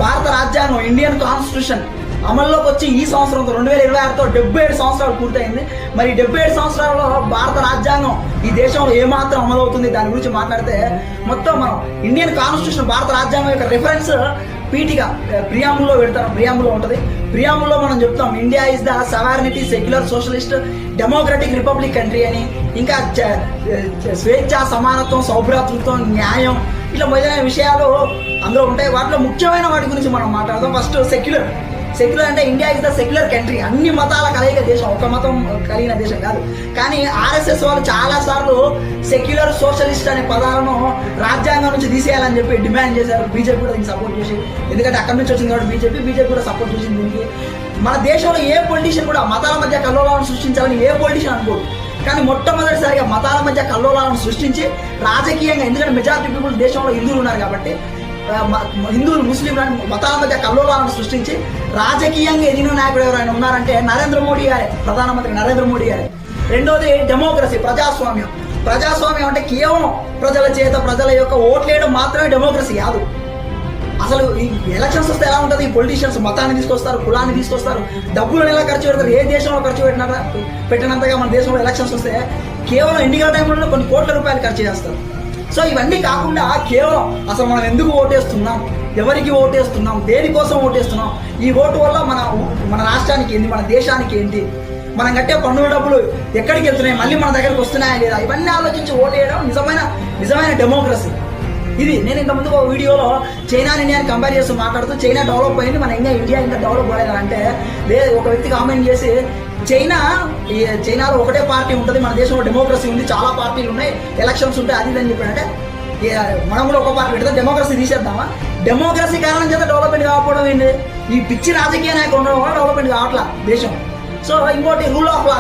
భారత రాజ్యాంగం Indian constitution అమల్లోకి వచ్చి ఈ సంవత్సరం 2026తో 77 సంవత్సరాలు పూర్తయింది. మరి 77 సంవత్సరాల్లో భారత రాజ్యాంగం ఈ దేశంలో ఏమాత్రం అమలవుతుంది దాని గురించి మాట్లాడితే మొత్తం మనం ఇండియన్ కాన్స్టిట్యూషన్ భారత రాజ్యాంగం యొక్క రిఫరెన్స్ పీఠిగా ప్రియాంబుల్లో పెడతాం. ప్రియాంబుల్లో ఉంటుంది. ప్రియాంబుల్లో మనం చెప్తాం India is the sovereignty secular socialist democratic republic country అని, ఇంకా స్వేచ్ఛ సమానత్వం సౌభ్రాతృత్వం న్యాయం ఇట్లా మొదలైన విషయాలు అందులో ఉంటాయి. వాటిలో ముఖ్యమైన వాటి గురించి మనం మాట్లాడదాం. ఫస్ట్ సెక్యులర్ అంటే India is the secular country. అన్ని మతాల కలయిక దేశం, ఒక మతం కలిగిన దేశం కాదు. కానీ ఆర్ఎస్ఎస్ వాళ్ళు చాలా సార్లు సెక్యులర్ సోషలిస్ట్ అనే పదాలను రాజ్యాంగం నుంచి తీసేయాలని చెప్పి డిమాండ్ చేశారు. బీజేపీ కూడా దీనికి సపోర్ట్ చేసి, ఎందుకంటే అక్కడి నుంచి వచ్చింది కాబట్టి బీజేపీ కూడా సపోర్ట్ చేసింది దీనికి. మన దేశంలో ఏ పొలిటీషియన్ కూడా మతాల మధ్య కల్లోలాలను సృష్టించాలని ఏ పొలిటీషియన్ అనుకోడు. కానీ మొట్టమొదటిసారిగా మతాల మధ్య కల్లోలాలను సృష్టించి రాజకీయంగా, ఎందుకంటే మెజారిటీ పీపుల్ దేశంలో హిందువులు ఉన్నారు కాబట్టి హిందువులు ముస్లింలు మతాల మధ్య కల్లోలాలను సృష్టించి రాజకీయంగా ఎదిగిన నాయకుడు ఎవరైనా ఉన్నారంటే నరేంద్ర మోడీ గారే, ప్రధానమంత్రి నరేంద్ర మోడీ గారే. రెండోది డెమోక్రసీ, ప్రజాస్వామ్యం అంటే కేవలం ప్రజల చేత ప్రజల యొక్క ఓట్లేయడం మాత్రమే డెమోక్రసీ కాదు. అసలు ఈ ఎలక్షన్స్ వస్తే ఎలా ఉంటుంది? ఈ పొలిటీషియన్స్ మతాన్ని తీసుకొస్తారు, కులాన్ని తీసుకొస్తారు, డబ్బులను ఎలా ఖర్చు పెడతారు. ఏ దేశంలో ఖర్చు పెట్టినంతగా మన దేశంలో ఎలక్షన్స్ వస్తే కేవలం ఎన్నికల టైంలో కొన్ని కోట్ల రూపాయలు ఖర్చు చేస్తారు. సో ఇవన్నీ కాకుండా కేవలం అసలు మనం ఎందుకు ఓటేస్తున్నాం, ఎవరికి ఓటేస్తున్నాం, దేనికోసం ఓటేస్తున్నాం, ఈ ఓటు వల్ల మన రాష్ట్రానికి ఏంటి, మన దేశానికి ఏంటి, మనం కట్టే పన్నుల డబ్బులు ఎక్కడికి వెళ్తున్నాయి, మళ్ళీ మన దగ్గరకు వస్తున్నాయా లేదా, ఇవన్నీ ఆలోచించి ఓటేయడం నిజమైన డెమోక్రసీ. ఇది నేను ఇంతకుముందు ఒక వీడియోలో చైనా ఇండియాని కంపేర్ చేస్తూ మాట్లాడుతూ చైనా డెవలప్ అయింది, మన ఇండియా ఇంకా డెవలప్ అవ్వలేదు అంటే ఒక వ్యక్తి కామెంట్ చేసి చైనాలో ఒకటే పార్టీ ఉంటుంది, మన దేశంలో డెమోక్రసీ ఉంది, చాలా పార్టీలు ఉన్నాయి, ఎలక్షన్స్ ఉంటాయి, అది అని చెప్పాడంటే మనం కూడా ఒక పార్టీ పెడితే డెమోక్రసీ తీసేద్దామా? డెమోక్రసీ కారణం చేత డెవలప్మెంట్ కాకపోవడం ఏంటి? ఈ పిచ్చి రాజకీయ నాయకులు ఉండడం వల్ల డెవలప్మెంట్ కావట్లా దేశం. సో ఇంకోటి రూల్ ఆఫ్ లా